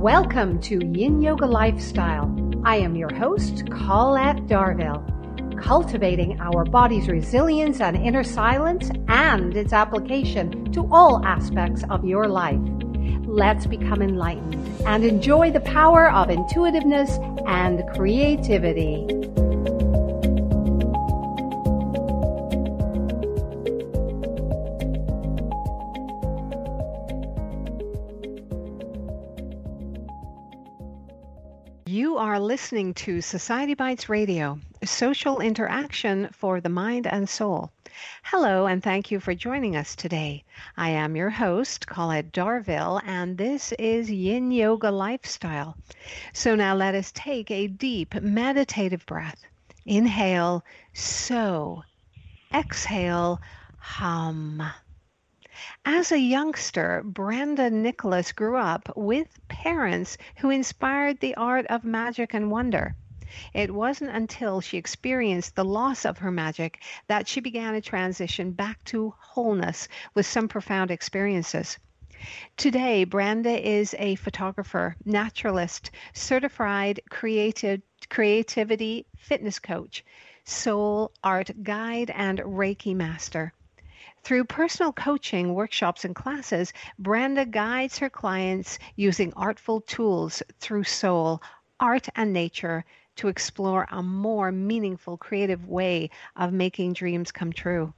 Welcome to Yin Yoga Lifestyle. I am your host, Colette Darville. Cultivating our body's resilience and inner silence and its application to all aspects of your life. Let's become enlightened and enjoy the power of intuitiveness and creativity. You are listening to Society Bites Radio, social interaction for the mind and soul. Hello, and thank you for joining us today. I am your host, Colette Darville, and this is Yin Yoga Lifestyle. So now let us take a deep meditative breath. Inhale, so. Exhale, hum. As a youngster, Brenda Nickolaus grew up with parents who inspired the art of magic and wonder. It wasn't until she experienced the loss of her magic that she began a transition back to wholeness with some profound experiences. Today, Brenda is a photographer, naturalist, certified creativity fitness coach, soul, art guide, and Reiki master. Through personal coaching, workshops, and classes, Brenda guides her clients using artful tools through soul, art, and nature to explore a more meaningful, creative way of making dreams come true.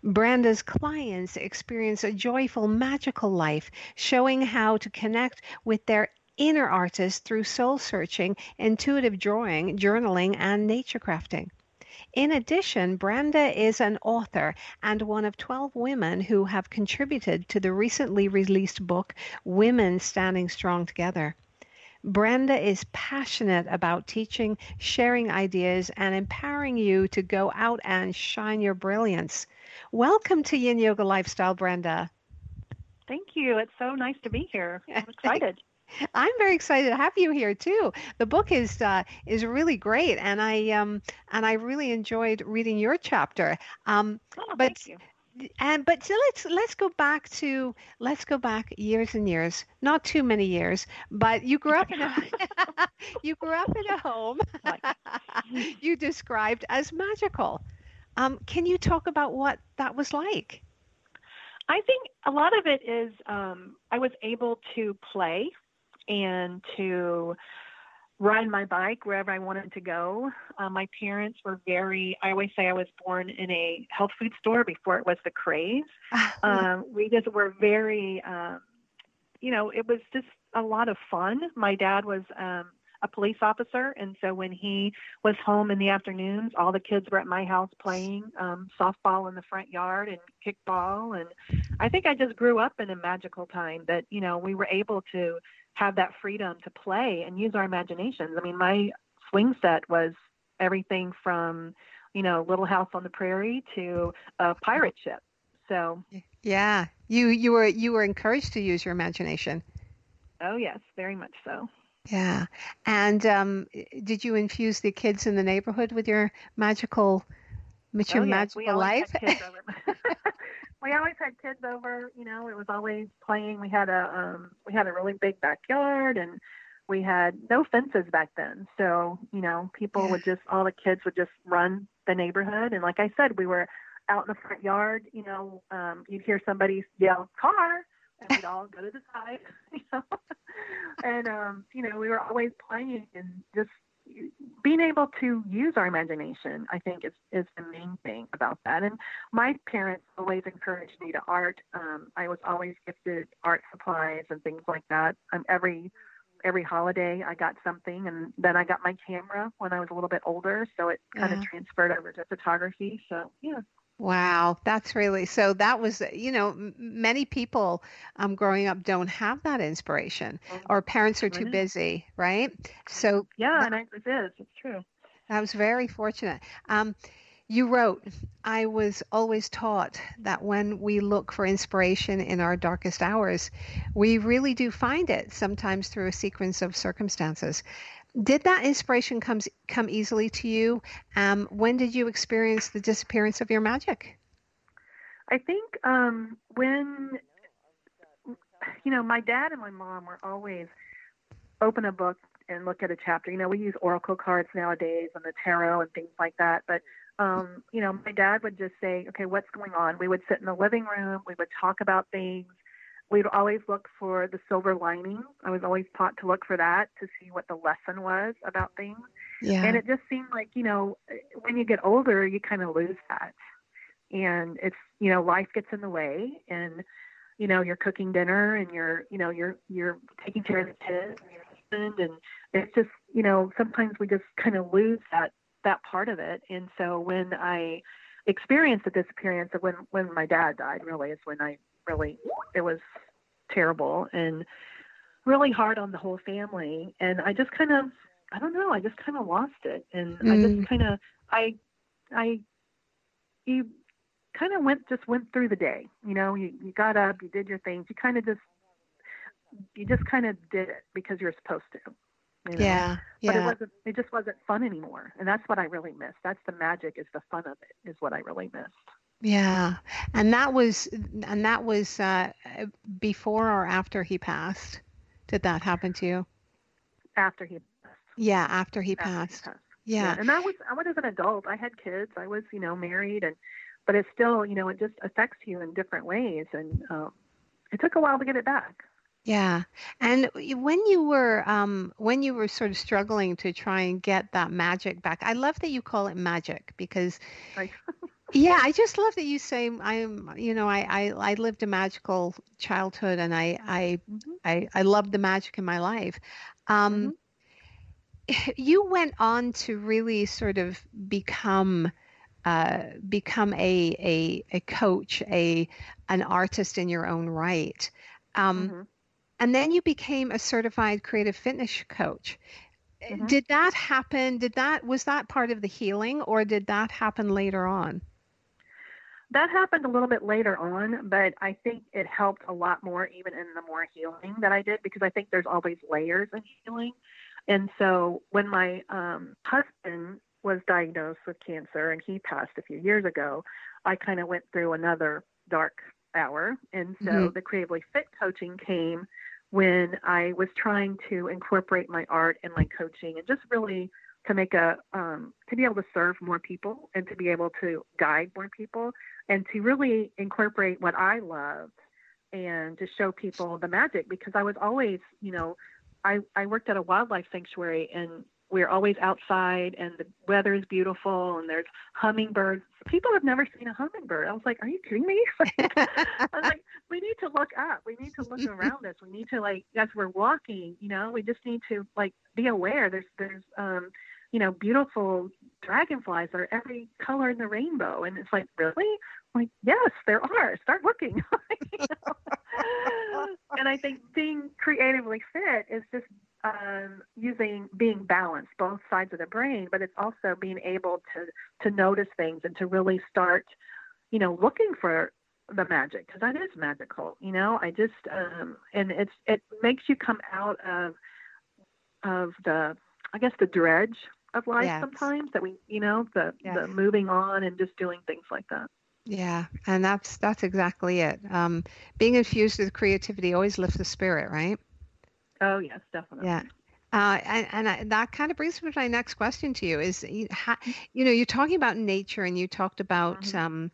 Brenda's clients experience a joyful, magical life, showing how to connect with their inner artist through soul searching, intuitive drawing, journaling, and nature crafting. In addition, Brenda is an author and one of 12 women who have contributed to the recently released book, Women Standing Strong Together. Brenda is passionate about teaching, sharing ideas, and empowering you to go out and shine your brilliance. Welcome to Yin Yoga Lifestyle, Brenda. Thank you. It's so nice to be here. I'm excited. I'm very excited to have you here too. The book is really great, and I really enjoyed reading your chapter. Thank you. But so let's go back years and years, not too many years. But you grew up in a home you described as magical. Can you talk about what that was like? I think a lot of it is I was able to play and to ride my bike wherever I wanted to go. My parents were I always say I was born in a health food store before it was the craze. We just were very, it was just a lot of fun. My dad was a police officer, and so when he was home in the afternoons, all the kids were at my house playing softball in the front yard and kickball. And I think I just grew up in a magical time that, we were able to have that freedom to play and use our imaginations. I mean, my swing set was everything from, Little House on the Prairie to a pirate ship. So yeah, you were encouraged to use your imagination. Oh yes, very much so. Yeah. And did you infuse the kids in the neighborhood with your magical life? We always had kids over, it was always playing. We had a really big backyard, and we had no fences back then. So, all the kids would just run the neighborhood. And like I said, we were out in the front yard, you'd hear somebody yell, "Car!" and we'd all go to the side, And, we were always playing and just being able to use our imagination, I think, is the main thing about that. And my parents always encouraged me to art. I was always gifted art supplies and things like that. Every holiday I got something, and then I got my camera when I was a little bit older, so it kind of transferred over to photography. So, yeah. Wow, that's really, so that was, many people growing up don't have that inspiration, or parents are too busy, right? So yeah, it's true. I was very fortunate. You wrote, "I was always taught that when we look for inspiration in our darkest hours, we really do find it, sometimes through a sequence of circumstances." Did that inspiration come easily to you? When did you experience the disappearance of your magic? I think when, my dad and my mom were always open a book and look at a chapter. We use oracle cards nowadays and the tarot and things like that. But, my dad would just say, okay, what's going on? We would sit in the living room. We would talk about things. We'd always look for the silver lining. I was always taught to look for that, to see what the lesson was about things. And Yeah. it just seemed like, when you get older, you kind of lose that. And it's, life gets in the way, and, you're cooking dinner, and you're taking care of the kids and your husband. And it's just, sometimes we just kind of lose that part of it. And so when I experienced the disappearance of when my dad died, really is when it was terrible and really hard on the whole family. And I just kind of, I don't know, I just kind of lost it. And I just kind of, you kind of went through the day, you got up, you did your things, you just kind of did it because you're supposed to, Yeah. but Yeah. it just wasn't fun anymore. And that's what I really missed. That's the magic, is the fun of it, is what I really missed. Yeah. And that was before or after he passed? Did that happen to you? After he passed. Yeah, after he After he passed. passed. Yeah. Yeah. And I was an adult. I had kids. I was, married, but it's still, it just affects you in different ways. And it took a while to get it back. Yeah. And when you were sort of struggling to try and get that magic back, I love that you call it magic, because Like, yeah, I just love that you say I lived a magical childhood, and hmm I loved the magic in my life. hmm Um, you went on to really sort of become a coach, an artist in your own right. Um, hmm and then you became a certified creative fitness coach. hmm Did that happen? Was that part of the healing, or did that happen later on? That happened a little bit later on, but I think it helped a lot more even in the more healing that I did, because I think there's always layers in healing. And so when my husband was diagnosed with cancer and he passed a few years ago, I kind of went through another dark hour. And so Hmm. the Creatively Fit coaching came when I was trying to incorporate my art and my coaching, and just really to make to be able to serve more people and to be able to guide more people and to really incorporate what I loved and to show people the magic, because I was always, I worked at a wildlife sanctuary, and we're always outside, and the weather is beautiful, and there's hummingbirds. People have never seen a hummingbird. I was like, are you kidding me? I was like, we need to look up. We need to look around us. We need to, like, as we're walking, we just need to, like, be aware. There's beautiful dragonflies that are every color in the rainbow. And it's like, really? I'm like, yes, there are. Start looking. You know? And I think being creatively fit is just being balanced, both sides of the brain, but it's also being able to notice things and to really start, looking for the magic, because that is magical. I just and it makes you come out of the, I guess, the dredge of life Yes. sometimes, that we, the Yes. moving on and just doing things like that. Yeah, and that's exactly it. Being infused with creativity always lifts the spirit, right? Oh yes, Yeah. definitely. That kind of brings me to my next question to you is, you're talking about nature, and you talked about Mm-hmm.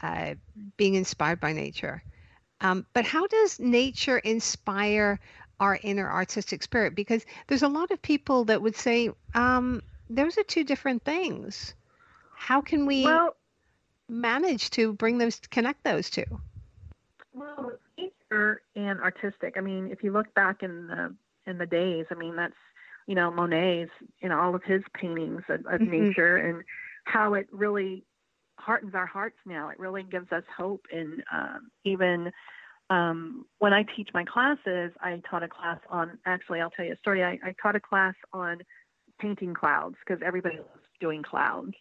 uh, being inspired by nature. But how does nature inspire our inner artistic spirit? Because there's a lot of people that would say, those are two different things. How can we Well, manage to connect those two? Well, nature and artistic. I mean, if you look back in the days, I mean, that's, Monet's, all of his paintings of Hmm. nature, and how it really heartens our hearts now. It really gives us hope. And even when I teach my classes, I taught a class on, actually, I'll tell you a story. I taught a class on painting clouds, because everybody loves doing clouds.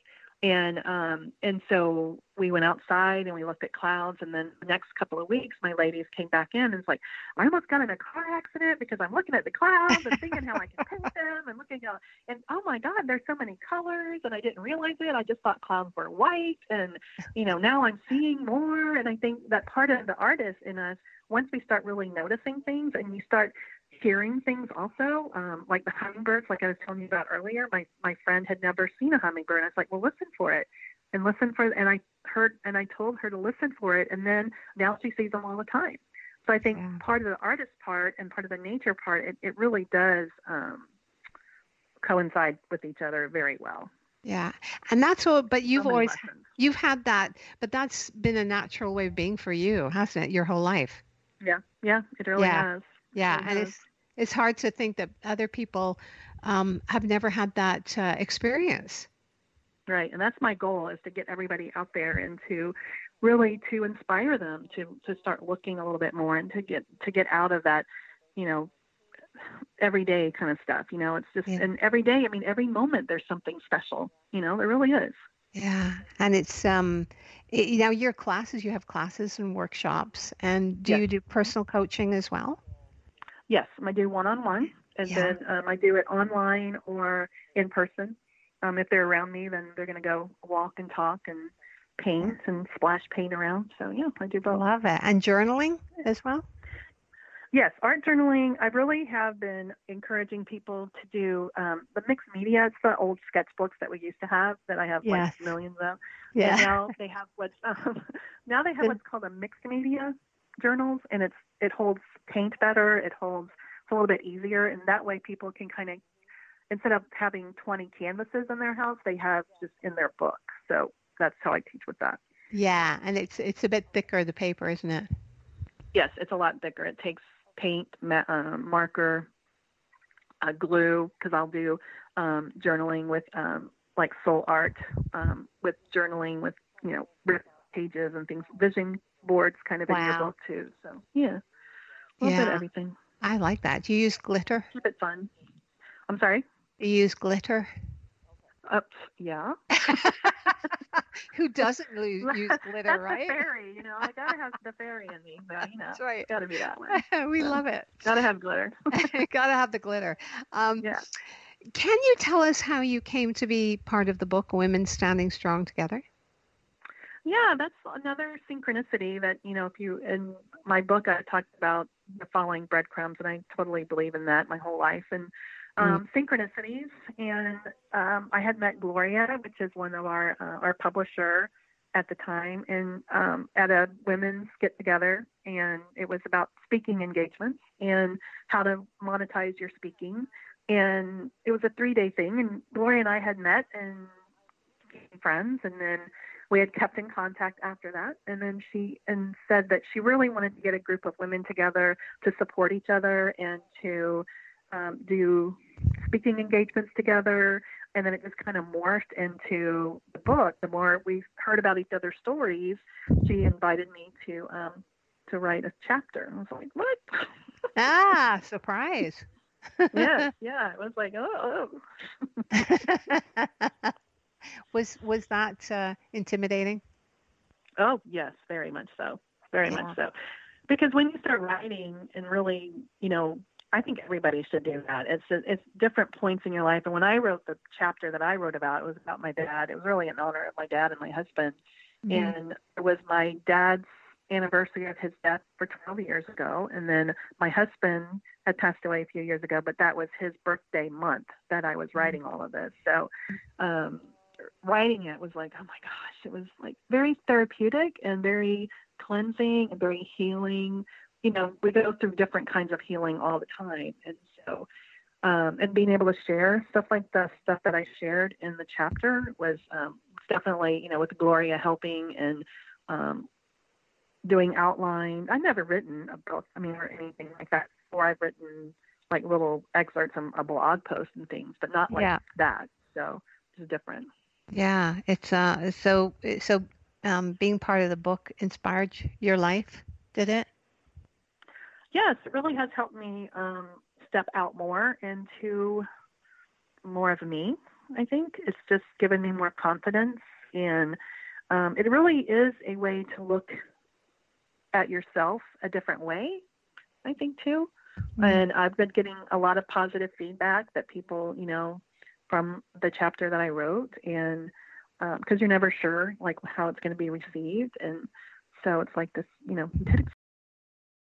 And so we went outside and we looked at clouds, and then the next couple of weeks my ladies came back in and it's like, I almost got in a car accident because I'm looking at the clouds and thinking how I can paint them, and looking at, and oh my God, there's so many colors, and I didn't realize it. I just thought clouds were white, and now I'm seeing more. And I think that part of the artist in us, once we start really noticing things and you start hearing things also, like the hummingbirds, like I was telling you about earlier. My friend had never seen a hummingbird. I was like, well, listen for it, and listen for it. And I told her to listen for it, and then now she sees them all the time. So I think Yeah. part of the artist part and part of the nature part, it really does coincide with each other very well. Yeah. And that's what, but So you've many always, lessons. you've had that, but that's been a natural way of being for you, hasn't it? Your whole life. Yeah, yeah, it really Yeah. has. It Yeah. really And has. it's hard to think that other people have never had that experience. Right, and that's my goal, is to get everybody out there and to really to inspire them to start looking a little bit more and to get out of that, you know, everyday kind of stuff. It's just, Yeah. and every day, I mean, every moment there's something special. There really is. Yeah. And it's, your classes, you have classes and workshops, and do Yes. you do personal coaching as well? Yes, I do one-on-one, and Yeah. then I do it online or in person. If they're around me, then they're going to go walk and talk and Yeah. paint and splash paint around. So yeah, I do both. Love it. And journaling as well? Yes, art journaling. I really have been encouraging people to do the mixed media. It's the old sketchbooks that we used to have that I have like Yes. millions of. And Yeah. now they have now they have The- what's called a mixed media journals, and it holds paint better. It's a little bit easier, and that way people can kind of, instead of having 20 canvases in their house, they have just in their book. So that's how I teach with that. yeah. And it's a bit thicker, the paper, isn't it? Yes, it's a lot thicker. It takes paint, marker, glue, because I'll do journaling with like soul art, with journaling with written pages and things, vision boards kind of in your Wow. book too. So yeah, a little bit of Yeah. everything. I like that. Do you use glitter? Keep it fun. I'm sorry. Do you use glitter? Yeah. Who doesn't use glitter, That's the right? fairy. I gotta have the fairy in me. So, That's it's right. gotta be that one. We So love it. gotta have glitter. Gotta have the glitter. Um, Yeah. can you tell us how you came to be part of the book Women Standing Strong Together? Yeah, that's another synchronicity that, if you, in my book, I talked about the following breadcrumbs, and I totally believe in that my whole life. And Mm. synchronicities. And I had met Gloria, which is one of our publisher at the time, and at a women's get together, and it was about speaking engagements and how to monetize your speaking. And it was a 3-day thing, and Gloria and I had met and became friends, and then we had kept in contact after that. And then she said that she really wanted to get a group of women together to support each other and to do speaking engagements together. And then it just kind of morphed into the book. The more we heard about each other's stories, she invited me to write a chapter. I was like, what? Ah, surprise. Yes, yeah. It was like, oh. Was that intimidating? Oh, yes, very much so. Very much Yeah. so. Because when you start writing and really, I think everybody should do that. It's different points in your life. And when I wrote the chapter that I wrote about, it was about my dad. It was really in honor of my dad and my husband. Hmm. And it was my dad's anniversary of his death for 12 years ago. And then my husband had passed away a few years ago, but that was his birthday month that I was writing all of this. So, writing it was like, oh my gosh, it was like very therapeutic and very cleansing and very healing. We go through different kinds of healing all the time. And so, and being able to share stuff like the stuff that I shared in the chapter was definitely, with Gloria helping and doing outline. I've never written a book, or anything like that before. I've written like little excerpts from a blog post and things, but not like Yeah. that. So it's different. Yeah. It's being part of the book inspired your life, did it? Yes, it really has helped me step out more into more of me. I think it's just given me more confidence, and it really is a way to look at yourself a different way, I think, too. Mm. And I've been getting a lot of positive feedback that people, from the chapter that I wrote, and because you're never sure like how it's going to be received. And so it's like this, you did